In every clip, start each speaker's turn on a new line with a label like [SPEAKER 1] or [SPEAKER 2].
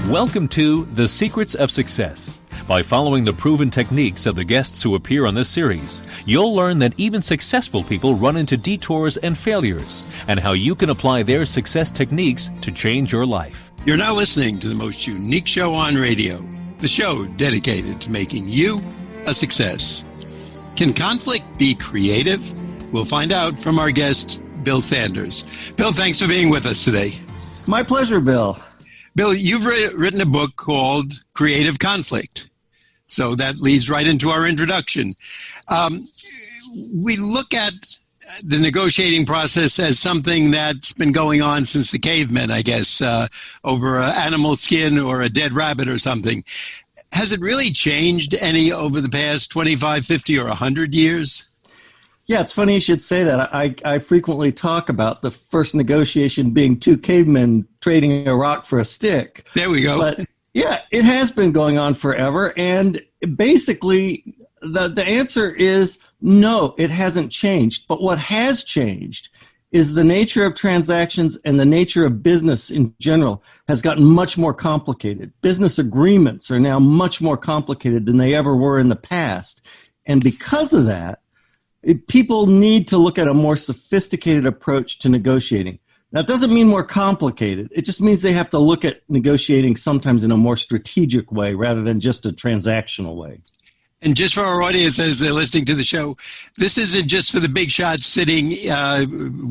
[SPEAKER 1] Welcome to The Secrets of Success. By following the proven techniques of the guests who appear on this series, you'll learn that even successful people run into detours and failures, and how you can apply their success techniques to change your life.
[SPEAKER 2] You're now listening to the most unique show on radio, the show dedicated to making you a success. Can conflict be creative? We'll find out from our guest, Bill Sanders. Bill, thanks for being with us today.
[SPEAKER 3] My pleasure, Bill.
[SPEAKER 2] Bill, you've written a book called Creative Conflict. So that leads right into our introduction. We look at the negotiating process as something that's been going on since the cavemen, I guess, over an animal skin or a dead rabbit or something. Has it really changed any over the past 25, 50, or 100 years?
[SPEAKER 3] Yeah, it's funny you should say that. I frequently talk about the first negotiation being two cavemen trading a rock for a stick.
[SPEAKER 2] There we go.
[SPEAKER 3] But yeah, it has been going on forever. And basically, the answer is no, it hasn't changed. But what has changed is the nature of transactions and the nature of business in general has gotten much more complicated. Business agreements are now much more complicated than they ever were in the past. And because of that, people need to look at a more sophisticated approach to negotiating. That doesn't mean more complicated. It just means they have to look at negotiating sometimes in a more strategic way rather than just a transactional way.
[SPEAKER 2] And just for our audience as they're listening to the show, this isn't just for the big shots sitting,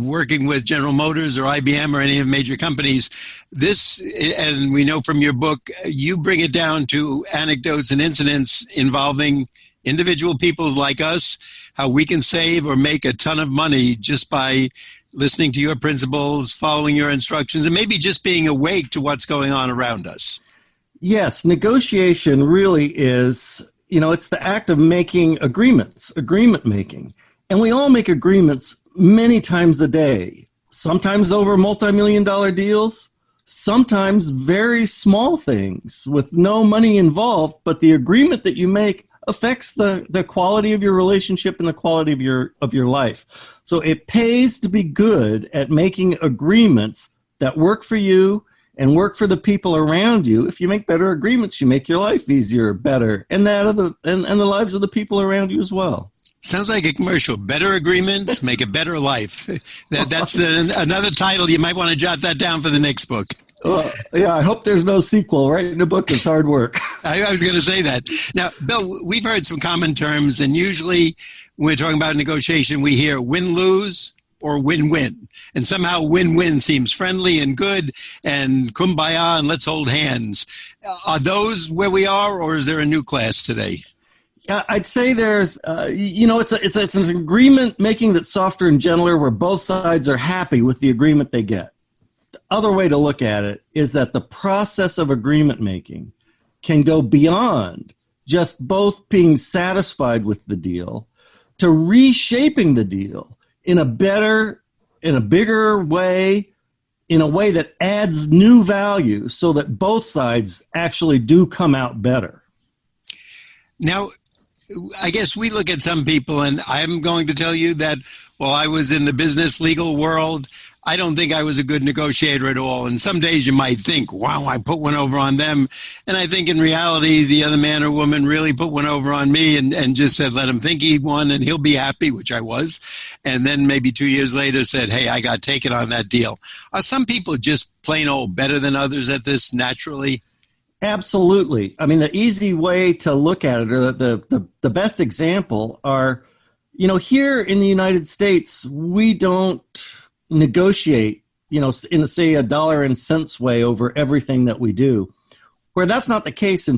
[SPEAKER 2] working with General Motors or IBM or any of the major companies. This, and we know from your book, you bring it down to anecdotes and incidents involving individual people like us, how we can save or make a ton of money just by listening to your principles, following your instructions, and maybe just being awake to what's going on around us.
[SPEAKER 3] Yes, negotiation really is, it's the act of making agreements, agreement making. And we all make agreements many times a day, sometimes over multi-million-dollar deals, sometimes very small things with no money involved, but the agreement that you make affects the quality of your relationship and the quality of your life. So it pays to be good at making agreements that work for you and work for the people around you. If you make better agreements, you make your life easier, better, and that of the lives of the people around you as well.
[SPEAKER 2] Sounds like a commercial. Better agreements make a better life. That's another title. You might want to jot that down for the next book.
[SPEAKER 3] Yeah, I hope there's no sequel. Writing a book is hard work.
[SPEAKER 2] I was going to say that. Now, Bill, we've heard some common terms, and usually when we're talking about negotiation, we hear win-lose or win-win. And somehow win-win seems friendly and good and kumbaya and let's hold hands. Are those where we are, or is there a new class today?
[SPEAKER 3] Yeah, I'd say there's, it's an agreement making that's softer and gentler where both sides are happy with the agreement they get. The other way to look at it is that the process of agreement making can go beyond just both being satisfied with the deal to reshaping the deal in a better, in a bigger way, in a way that adds new value so that both sides actually do come out better.
[SPEAKER 2] Now, I guess we look at some people, and I'm going to tell you that while I was in the business legal world, I don't think I was a good negotiator at all. And some days you might think, wow, I put one over on them. And I think in reality, the other man or woman really put one over on me and just said, let him think he won and he'll be happy, which I was. And then maybe 2 years later said, hey, I got taken on that deal. Are some people just plain old better than others at this naturally?
[SPEAKER 3] Absolutely. I mean, the easy way to look at it, or the best example are, here in the United States, we don't negotiate, in say a dollar and cents way over everything that we do, where that's not the case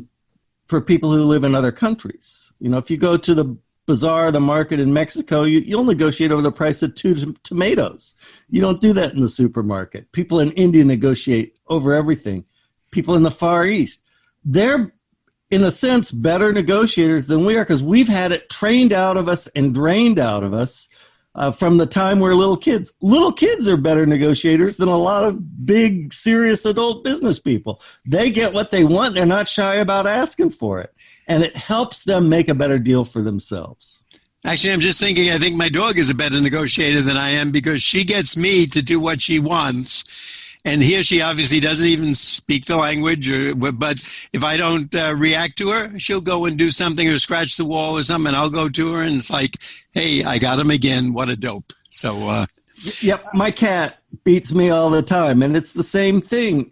[SPEAKER 3] for people who live in other countries. If you go to the bazaar, the market in Mexico, you'll negotiate over the price of 2 tomatoes. You don't do that in the supermarket. People in India negotiate over everything. People in the Far East, they're, in a sense, better negotiators than we are because we've had it trained out of us and drained out of us from the time we're little kids. Little kids are better negotiators than a lot of big, serious adult business people. They get what they want. They're not shy about asking for it. And it helps them make a better deal for themselves.
[SPEAKER 2] Actually, I'm just thinking, I think my dog is a better negotiator than I am because she gets me to do what she wants. And he or she obviously doesn't even speak the language, but if I don't react to her, she'll go and do something or scratch the wall or something, and I'll go to her, and it's like, hey, I got him again. What a dope. So,
[SPEAKER 3] yep, my cat beats me all the time, and it's the same thing.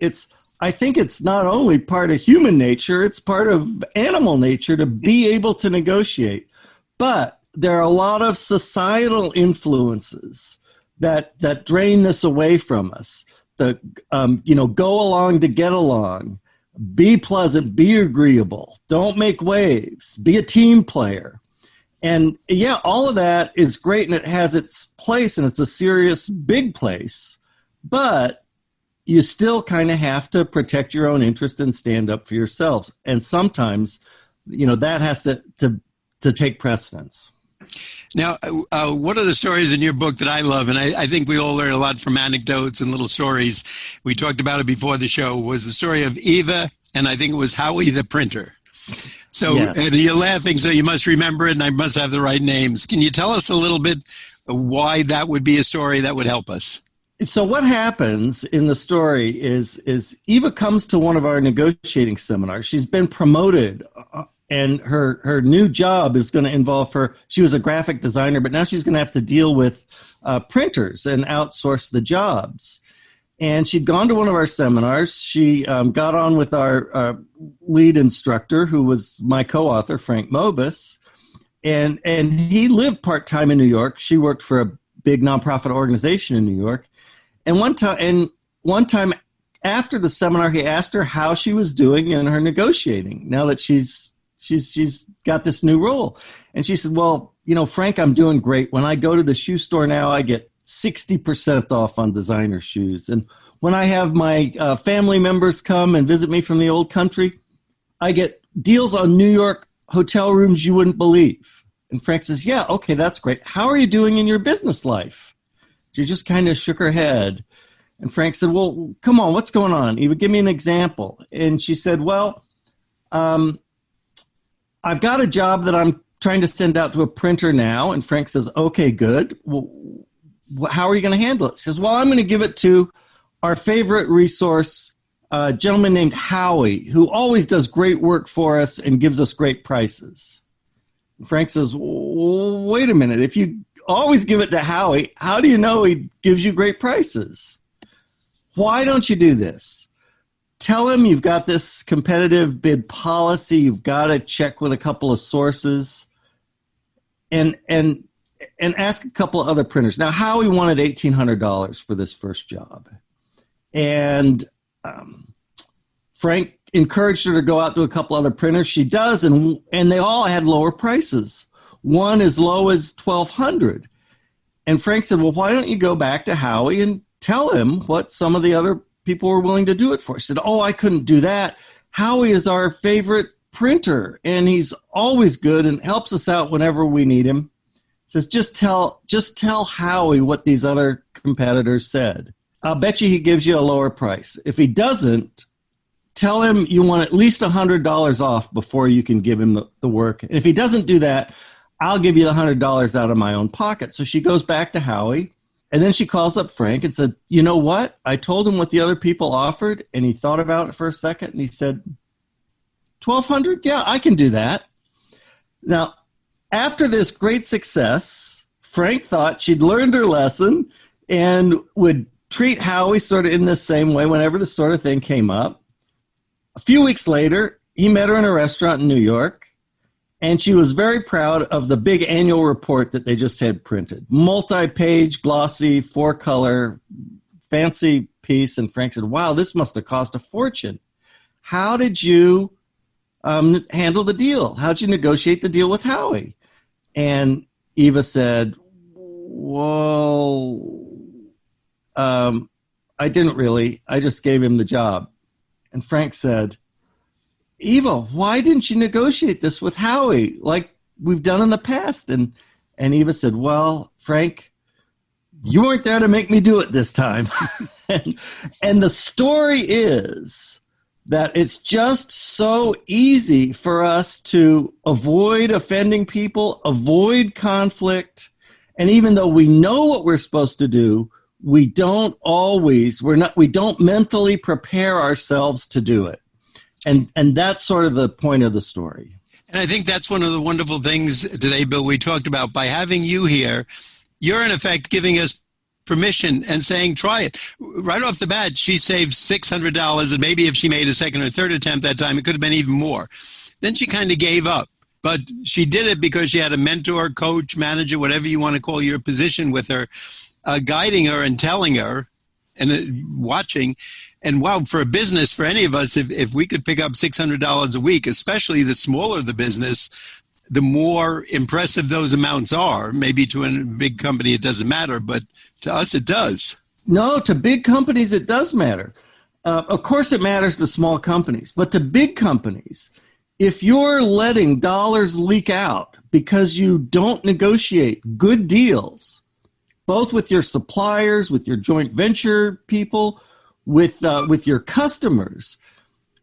[SPEAKER 3] I think it's not only part of human nature, it's part of animal nature to be able to negotiate. But there are a lot of societal influences that drain this away from us. Go along to get along, be pleasant, be agreeable, don't make waves, be a team player. And yeah, all of that is great and it has its place and it's a serious, big place. But you still kind of have to protect your own interest and stand up for yourselves. And sometimes, that has to take precedence.
[SPEAKER 2] Now, one of the stories in your book that I love, and I think we all learn a lot from anecdotes and little stories, we talked about it before the show, was the story of Eva, and I think it was Howie the printer. So
[SPEAKER 3] yes.
[SPEAKER 2] And you're laughing, so you must remember it, and I must have the right names. Can you tell us a little bit why that would be a story that would help us?
[SPEAKER 3] So what happens in the story is Eva comes to one of our negotiating seminars. She's been promoted, and her new job is going to involve her. She was a graphic designer, but now she's going to have to deal with printers and outsource the jobs. And she'd gone to one of our seminars. She got on with our lead instructor, who was my co-author, Frank Mobus, and he lived part-time in New York. She worked for a big nonprofit organization in New York. And one time after the seminar, he asked her how she was doing in her negotiating now that she's got this new role. And she said, well, Frank, I'm doing great. When I go to the shoe store now, I get 60% off on designer shoes. And when I have my family members come and visit me from the old country, I get deals on New York hotel rooms you wouldn't believe. And Frank says, yeah, okay, that's great. How are you doing in your business life? She just kind of shook her head. And Frank said, well, come on, what's going on? Eva, give me an example. And she said, well, I've got a job that I'm trying to send out to a printer now. And Frank says, okay, good. Well, how are you going to handle it? She says, well, I'm going to give it to our favorite resource, a gentleman named Howie, who always does great work for us and gives us great prices. And Frank says, well, wait a minute. If you always give it to Howie, how do you know he gives you great prices? Why don't you do this? Tell him you've got this competitive bid policy. You've got to check with a couple of sources and ask a couple of other printers. Now, Howie wanted $1,800 for this first job. And Frank encouraged her to go out to a couple other printers. She does, and they all had lower prices. One as low as $1,200. And Frank said, well, why don't you go back to Howie and tell him what some of the other people were willing to do it for? She said, oh, I couldn't do that. Howie is our favorite printer, and he's always good and helps us out whenever we need him. Says, just tell Howie what these other competitors said. I'll bet you he gives you a lower price. If he doesn't, tell him you want at least $100 off before you can give him the work. And if he doesn't do that, I'll give you the $100 out of my own pocket. So she goes back to Howie, and then she calls up Frank and said, you know what? I told him what the other people offered, and he thought about it for a second, and he said, $1,200? Yeah, I can do that. Now, after this great success, Frank thought she'd learned her lesson and would treat Howie sort of in the same way whenever this sort of thing came up. A few weeks later, he met her in a restaurant in New York, and she was very proud of the big annual report that they just had printed. Multi-page, glossy, 4-color, fancy piece. And Frank said, wow, this must have cost a fortune. How did you handle the deal? How'd you negotiate the deal with Howie? And Eva said, well, I didn't really. I just gave him the job. And Frank said, Eva, why didn't you negotiate this with Howie like we've done in the past? And Eva said, well, Frank, you weren't there to make me do it this time. and the story is that it's just so easy for us to avoid offending people, avoid conflict. And even though we know what we're supposed to do, we don't mentally prepare ourselves to do it. And that's sort of the point of the story.
[SPEAKER 2] And I think that's one of the wonderful things today, Bill, we talked about. By having you here, you're in effect giving us permission and saying, try it. Right off the bat, she saved $600, and maybe if she made a second or third attempt that time, it could have been even more. Then she kind of gave up. But she did it because she had a mentor, coach, manager, whatever you want to call your position with her, guiding her and telling her and watching. And wow, for a business, for any of us, if we could pick up $600 a week, especially the smaller the business, the more impressive those amounts are. Maybe to a big company, it doesn't matter, but to us, it does.
[SPEAKER 3] No, to big companies, it does matter. Of course, it matters to small companies, but to big companies, if you're letting dollars leak out because you don't negotiate good deals, both with your suppliers, with your joint venture people, with your customers,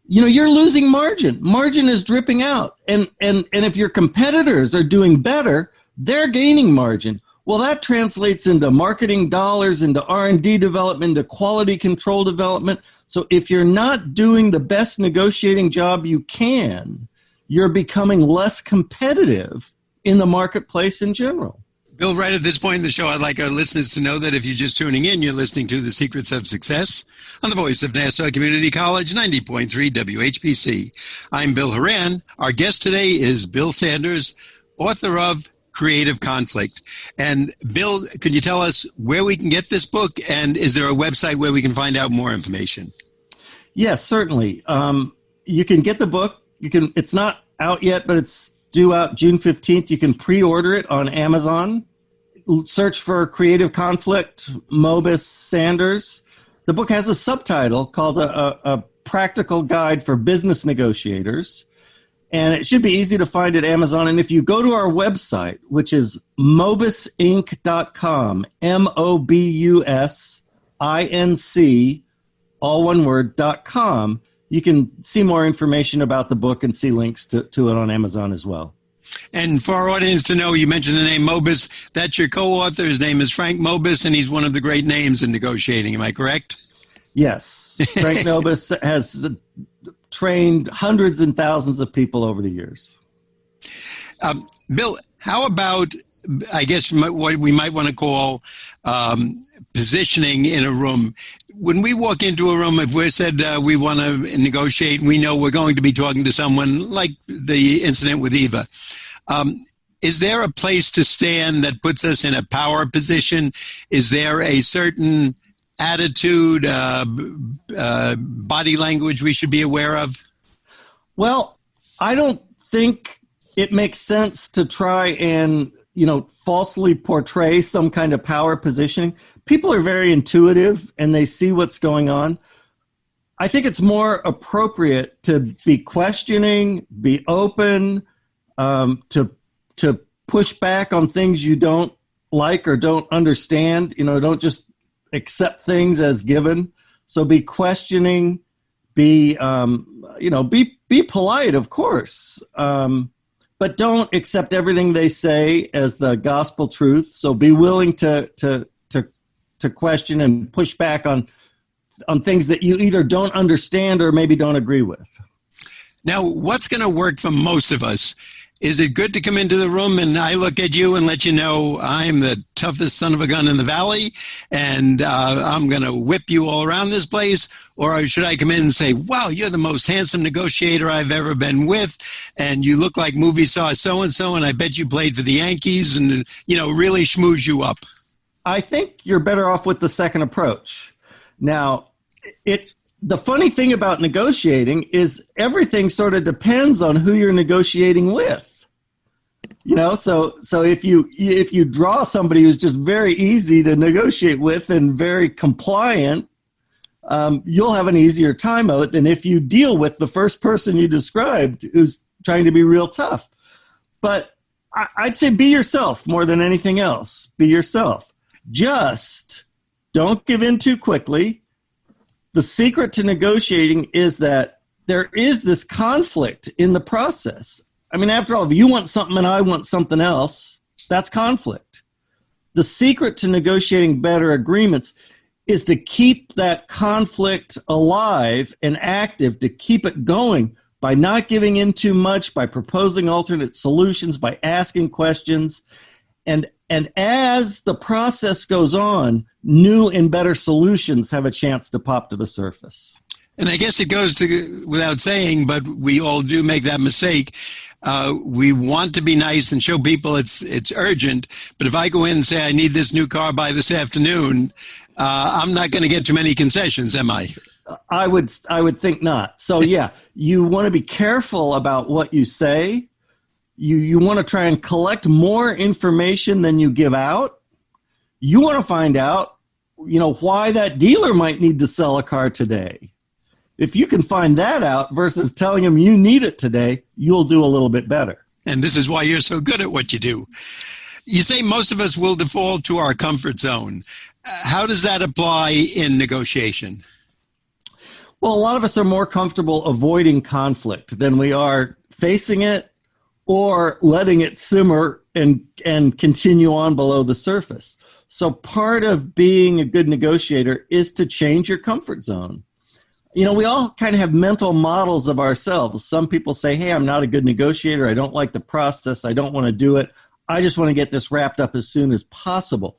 [SPEAKER 3] you're losing margin. Margin is dripping out. And if your competitors are doing better, they're gaining margin. Well, that translates into marketing dollars, into R&D development, into quality control development. So if you're not doing the best negotiating job you can, you're becoming less competitive in the marketplace in general.
[SPEAKER 2] Bill, right at this point in the show, I'd like our listeners to know that if you're just tuning in, you're listening to The Secrets of Success on the voice of Nassau Community College, 90.3 WHPC. I'm Bill Horan. Our guest today is Bill Sanders, author of Creative Conflict. And Bill, can you tell us where we can get this book, and is there a website where we can find out more information?
[SPEAKER 3] Yes, certainly. You can get the book. It's not out yet, but it's due out June 15th. You can pre-order it on Amazon. Search for Creative Conflict, Mobus Sanders. The book has a subtitle called a Practical Guide for Business Negotiators. And it should be easy to find at Amazon. And if you go to our website, which is mobusinc.com, MOBUSINC, all one word, .com, you can see more information about the book and see links to it on Amazon as well.
[SPEAKER 2] And for our audience to know, you mentioned the name Mobus. That's your co-author. His name is Frank Mobus, and he's one of the great names in negotiating. Am I correct?
[SPEAKER 3] Yes. Frank Mobus has trained hundreds and thousands of people over the years.
[SPEAKER 2] Bill, how about, I guess, what we might want to call positioning in a room? When we walk into a room, if we're said we want to negotiate, we know we're going to be talking to someone like the incident with Eva. Is there a place to stand that puts us in a power position? Is there a certain attitude, body language we should be aware of?
[SPEAKER 3] Well, I don't think it makes sense to try and, falsely portray some kind of power positioning. People are very intuitive and they see what's going on. I think it's more appropriate to be questioning, be open, to push back on things you don't like or don't understand. Don't just accept things as given. So be questioning, be polite, of course. But don't accept everything they say as the gospel truth. So be willing to question and push back on things that you either don't understand or maybe don't agree with.
[SPEAKER 2] Now, what's going to work for most of us? Is it good to come into the room and I look at you and let you know I'm the toughest son of a gun in the valley and I'm going to whip you all around this place? Or should I come in and say, wow, you're the most handsome negotiator I've ever been with and you look like movie star so-and-so and I bet you played for the Yankees and, really schmooze you up?
[SPEAKER 3] I think you're better off with the second approach. Now, the funny thing about negotiating is everything sort of depends on who you're negotiating with. So if you draw somebody who's just very easy to negotiate with and very compliant, you'll have an easier time of it than if you deal with the first person you described who's trying to be real tough. But I'd say be yourself more than anything else. Be yourself. Just don't give in too quickly. The secret to negotiating is that there is this conflict in the process. I mean, after all, if you want something and I want something else, that's conflict. The secret to negotiating better agreements is to keep that conflict alive and active, to keep it going by not giving in too much, by proposing alternate solutions, by asking questions. And as the process goes on, new and better solutions have a chance to pop to the surface.
[SPEAKER 2] And I guess it goes to without saying, but we all do make that mistake. We want to be nice and show people it's urgent. But if I go in and say I need this new car by this afternoon, I'm not going to get too many concessions, am I?
[SPEAKER 3] I would think not. So yeah, you want to be careful about what you say. You want to try and collect more information than you give out. You want to find out, why that dealer might need to sell a car today. If you can find that out versus telling them you need it today, you'll do a little bit better.
[SPEAKER 2] And this is why you're so good at what you do. You say most of us will default to our comfort zone. How does that apply in negotiation?
[SPEAKER 3] Well, a lot of us are more comfortable avoiding conflict than we are facing it or letting it simmer and continue on below the surface. So part of being a good negotiator is to change your comfort zone. We all kind of have mental models of ourselves. Some people say, hey, I'm not a good negotiator. I don't like the process. I don't want to do it. I just want to get this wrapped up as soon as possible.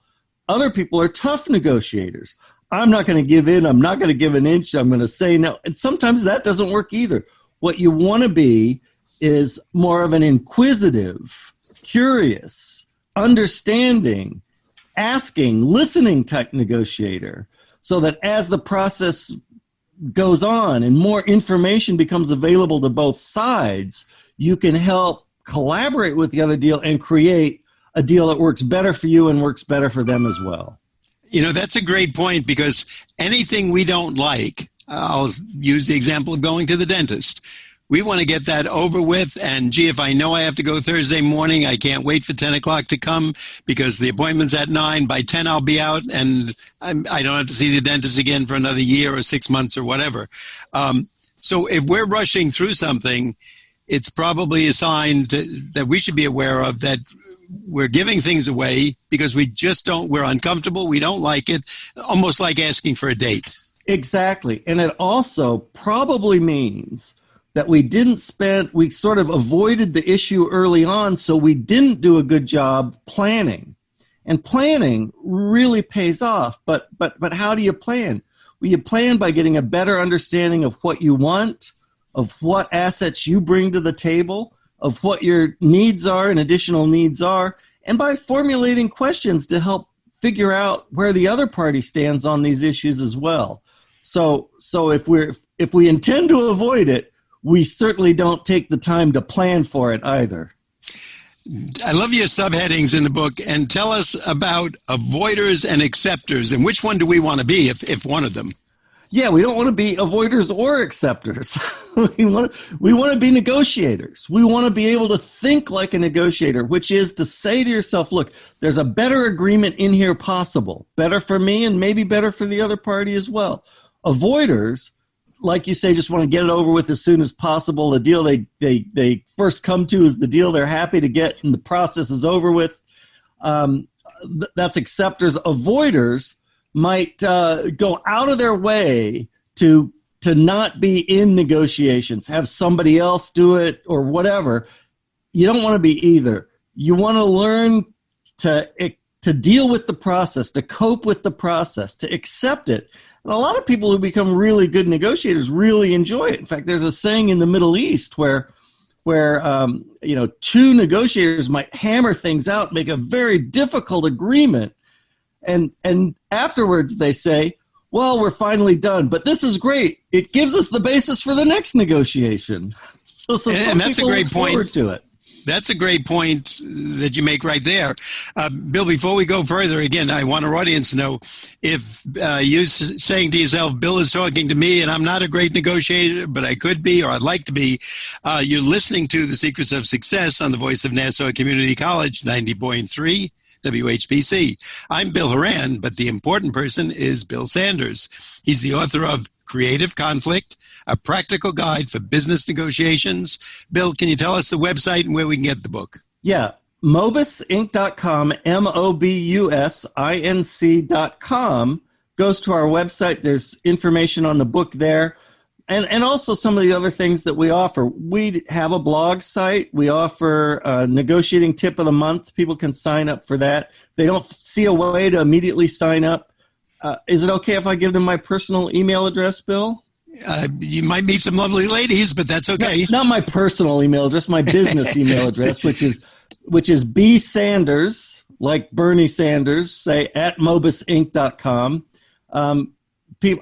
[SPEAKER 3] Other people are tough negotiators. I'm not going to give in. I'm not going to give an inch. I'm going to say no. And sometimes that doesn't work either. What you want to be is more of an inquisitive, curious, understanding, asking, listening type negotiator, so that as the process goes on and more information becomes available to both sides, you can help collaborate with the other deal and create a deal that works better for you and works better for them as well.
[SPEAKER 2] That's a great point, because anything we don't like, I'll use the example of going to the dentist. We want to get that over with. And gee, if I know I have to go Thursday morning, I can't wait for 10 o'clock to come because the appointment's at 9. By 10, I'll be out and I don't have to see the dentist again for another year or 6 months or whatever. So if we're rushing through something, it's probably a sign that we should be aware of, that we're giving things away because we're uncomfortable. We don't like it, almost like asking for a date.
[SPEAKER 3] Exactly. And it also probably means that we sort of avoided the issue early on, so we didn't do a good job planning. And planning really pays off. But how do you plan? Well, you plan by getting a better understanding of what you want, of what assets you bring to the table, of what your needs are and additional needs are, and by formulating questions to help figure out where the other party stands on these issues as well. So if we intend to avoid it, we certainly don't take the time to plan for it either.
[SPEAKER 2] I love your subheadings in the book, and tell us about avoiders and acceptors, and which one do we want to be if one of them?
[SPEAKER 3] Yeah, we don't want to be avoiders or acceptors. we want to be negotiators. We want to be able to think like a negotiator, which is to say to yourself, look, there's a better agreement in here possible, better for me and maybe better for the other party as well. Avoiders, like you say, just want to get it over with as soon as possible. The deal they first come to is the deal they're happy to get, and the process is over with. That's acceptors. Avoiders might go out of their way to not be in negotiations, have somebody else do it or whatever. You don't want to be either. You want to learn to deal with the process, to cope with the process, to accept it. And a lot of people who become really good negotiators really enjoy it. In fact, there's a saying in the Middle East where two negotiators might hammer things out, make a very difficult agreement, and afterwards they say, well, we're finally done, but this is great. It gives us the basis for the next negotiation. So
[SPEAKER 2] and that's a great point.
[SPEAKER 3] To it.
[SPEAKER 2] That's a great point that you make right there. Bill, before we go further, again, I want our audience to know, if you're saying to yourself, Bill is talking to me and I'm not a great negotiator, but I could be or I'd like to be, you're listening to The Secrets of Success on the voice of Nassau Community College, 90.3 WHPC. I'm Bill Horan, but the important person is Bill Sanders. He's the author of Creative Conflict, a practical guide for business negotiations. Bill, can you tell us the website and where we can get the book?
[SPEAKER 3] Yeah, mobusinc.com, MOBUSINC.com. goes to our website. There's information on the book there. And also some of the other things that we offer. We have a blog site. We offer a negotiating tip of the month. People can sign up for that. They don't see a way to immediately sign up. Is it okay if I give them my personal email address, Bill?
[SPEAKER 2] You might meet some lovely ladies, but that's okay.
[SPEAKER 3] Not my personal email address, my business email address, which is B Sanders, like Bernie Sanders, say at mobisinc.com.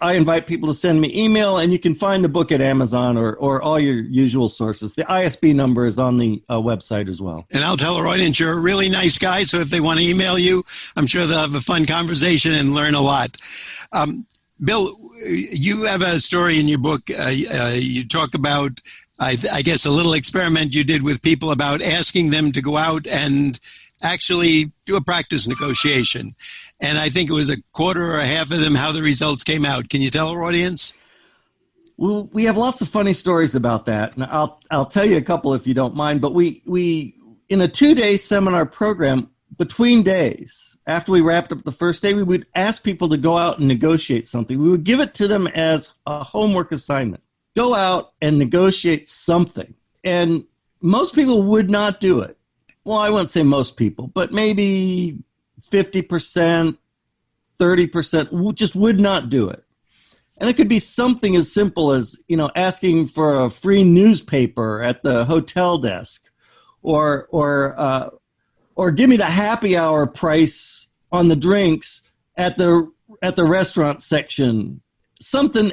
[SPEAKER 3] I invite people to send me email, and you can find the book at Amazon or all your usual sources. The ISB number is on the website as well.
[SPEAKER 2] And I'll tell our audience you're a really nice guy, so if they want to email you, I'm sure they'll have a fun conversation and learn a lot. Bill, you have a story in your book. You talk about, I guess, a little experiment you did with people about asking them to go out and actually do a practice negotiation. And I think it was a quarter or a half of them, how the results came out. Can you tell our audience?
[SPEAKER 3] Well, we have lots of funny stories about that. And I'll tell you a couple if you don't mind. But we in a 2-day seminar program, between days, after we wrapped up the first day, we would ask people to go out and negotiate something. We would give it to them as a homework assignment. Go out and negotiate something. And most people would not do it. Well, I wouldn't say most people, but maybe 50%, 30% just would not do it. And it could be something as simple as, asking for a free newspaper at the hotel desk or give me the happy hour price on the drinks at the restaurant section.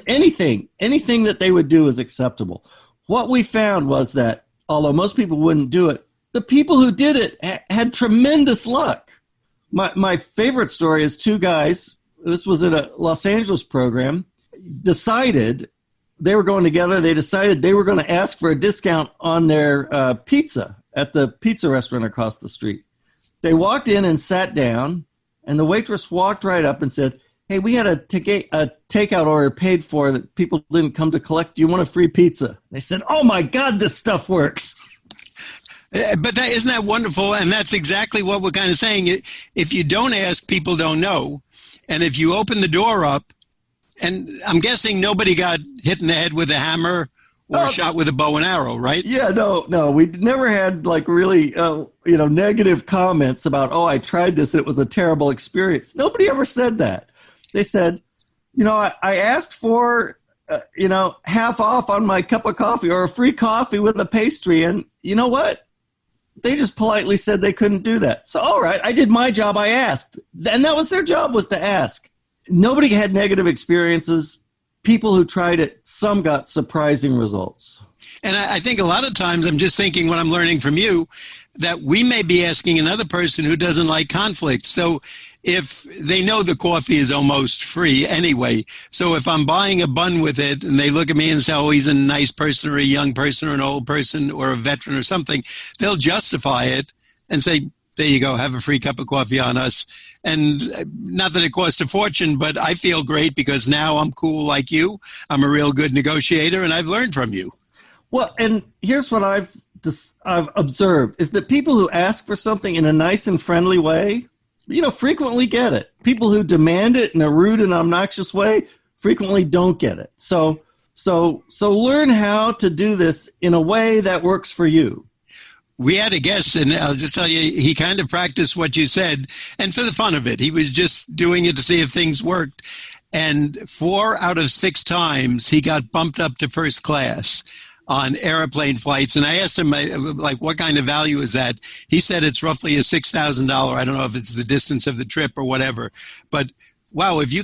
[SPEAKER 3] Anything that they would do is acceptable. What we found was that although most people wouldn't do it, the people who did it had tremendous luck. My favorite story is 2 guys. This was at a Los Angeles program. Decided they were going together. They decided they were going to ask for a discount on their pizza at the pizza restaurant across the street. They walked in and sat down, and the waitress walked right up and said, "Hey, we had a takeout order paid for that people didn't come to collect. Do you want a free pizza?" They said, "Oh my God, this stuff works."
[SPEAKER 2] But isn't that wonderful? And that's exactly what we're kind of saying. If you don't ask, people don't know. And if you open the door up, and I'm guessing nobody got hit in the head with a hammer or shot with a bow and arrow, right?
[SPEAKER 3] Yeah, no. We never had really, negative comments about, I tried this and it was a terrible experience. Nobody ever said that. They said, I asked for, half off on my cup of coffee or a free coffee with a pastry. And you know what? They just politely said they couldn't do that. So, all right, I did my job. I asked. And that was their job, was to ask. Nobody had negative experiences. People who tried it, some got surprising results.
[SPEAKER 2] And I think a lot of times, I'm just thinking what I'm learning from you, that we may be asking another person who doesn't like conflict. So if they know the coffee is almost free anyway, so if I'm buying a bun with it and they look at me and say, he's a nice person or a young person or an old person or a veteran or something, they'll justify it and say, there you go, have a free cup of coffee on us. And not that it costs a fortune, but I feel great because now I'm cool like you. I'm a real good negotiator and I've learned from you.
[SPEAKER 3] Well, and here's what I've observed is that people who ask for something in a nice and friendly way, frequently get it. People who demand it in a rude and obnoxious way frequently don't get it. So learn how to do this in a way that works for you.
[SPEAKER 2] We had a guest, and I'll just tell you, he kind of practiced what you said, and for the fun of it. He was just doing it to see if things worked. And 4 out of 6 times, he got bumped up to first class on airplane flights. And I asked him, what kind of value is that? He said it's roughly a $6,000. I don't know if it's the distance of the trip or whatever. But, wow, if you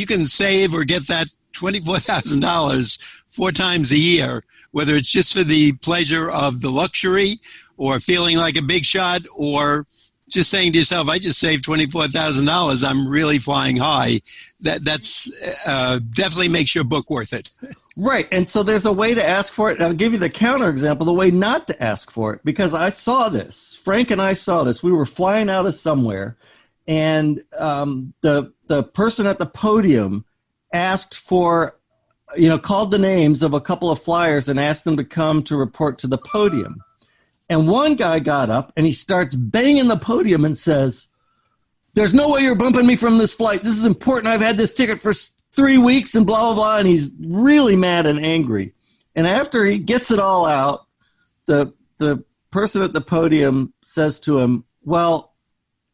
[SPEAKER 2] can save or get that $24,000 4 times a year, whether it's just for the pleasure of the luxury or feeling like a big shot or just saying to yourself, I just saved $24,000, I'm really flying high. That's definitely makes your book worth it.
[SPEAKER 3] Right. And so there's a way to ask for it. And I'll give you the counter example, the way not to ask for it, because I saw this. Frank and I saw this. We were flying out of somewhere, and the person at the podium asked for, called the names of a couple of flyers and asked them to come to report to the podium. And one guy got up and he starts banging the podium and says, there's no way you're bumping me from this flight. This is important. I've had this ticket for 3 weeks and blah, blah, blah. And he's really mad and angry. And after he gets it all out, the person at the podium says to him, well,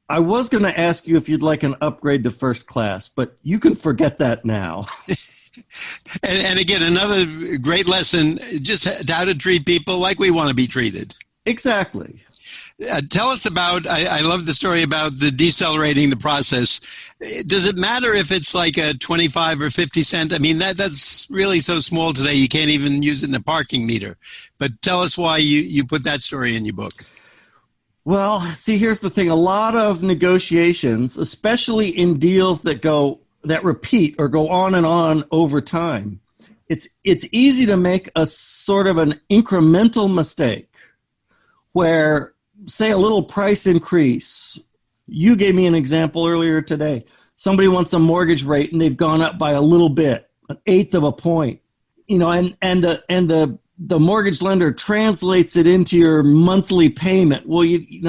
[SPEAKER 3] I was going to ask you if you'd like an upgrade to first class, but you can forget that now.
[SPEAKER 2] And again, another great lesson, just how to treat people like we want to be treated.
[SPEAKER 3] Exactly.
[SPEAKER 2] Tell us about, I love the story about the decelerating the process. Does it matter if it's like a 25 or 50 cent? I mean, that's really so small today, you can't even use it in a parking meter. But tell us why you put that story in your book.
[SPEAKER 3] Well, see, here's the thing. A lot of negotiations, especially in deals that repeat or go on and on over time, it's easy to make a sort of an incremental mistake where, say, a little price increase. You gave me an example earlier today. Somebody wants a mortgage rate and they've gone up by a little bit, 1/8 of a point, and the mortgage lender translates it into your monthly payment. Well,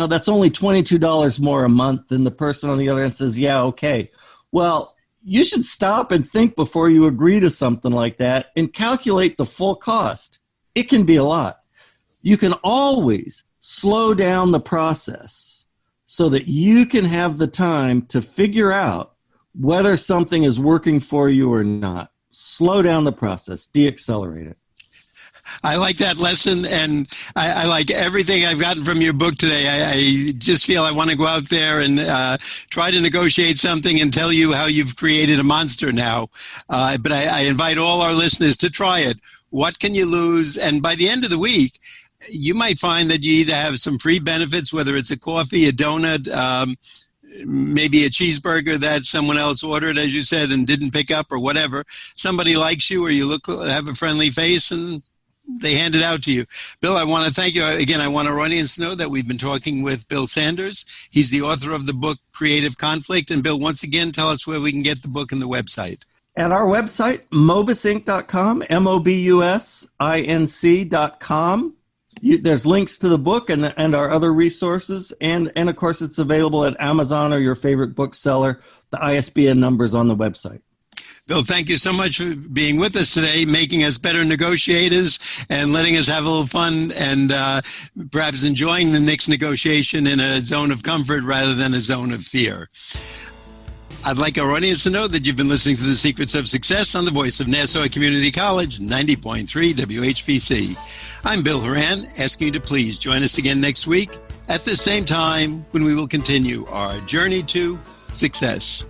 [SPEAKER 3] that's only $22 more a month. And the person on the other end says, yeah, okay. Well, you should stop and think before you agree to something like that and calculate the full cost. It can be a lot. You can always slow down the process so that you can have the time to figure out whether something is working for you or not. Slow down the process, de-accelerate it.
[SPEAKER 2] I like that lesson, and I like everything I've gotten from your book today. I just feel I want to go out there and try to negotiate something and tell you how you've created a monster now. But I invite all our listeners to try it. What can you lose? And by the end of the week, you might find that you either have some free benefits, whether it's a coffee, a donut, maybe a cheeseburger that someone else ordered, as you said, and didn't pick up or whatever. Somebody likes you or you have a friendly face and they hand it out to you. Bill, I want to thank you. Again, I want our audience to know that we've been talking with Bill Sanders. He's the author of the book, Creative Conflict. And Bill, once again, tell us where we can get the book and the website.
[SPEAKER 3] At our website, mobusinc.com, mobusinc.com. There's links to the book and our other resources. And of course, it's available at Amazon or your favorite bookseller. The ISBN number's on the website.
[SPEAKER 2] Bill, thank you so much for being with us today, making us better negotiators and letting us have a little fun and perhaps enjoying the next negotiation in a zone of comfort rather than a zone of fear. I'd like our audience to know that you've been listening to The Secrets of Success on the voice of Nassau Community College, 90.3 WHPC. I'm Bill Horan, asking you to please join us again next week at the same time when we will continue our journey to success.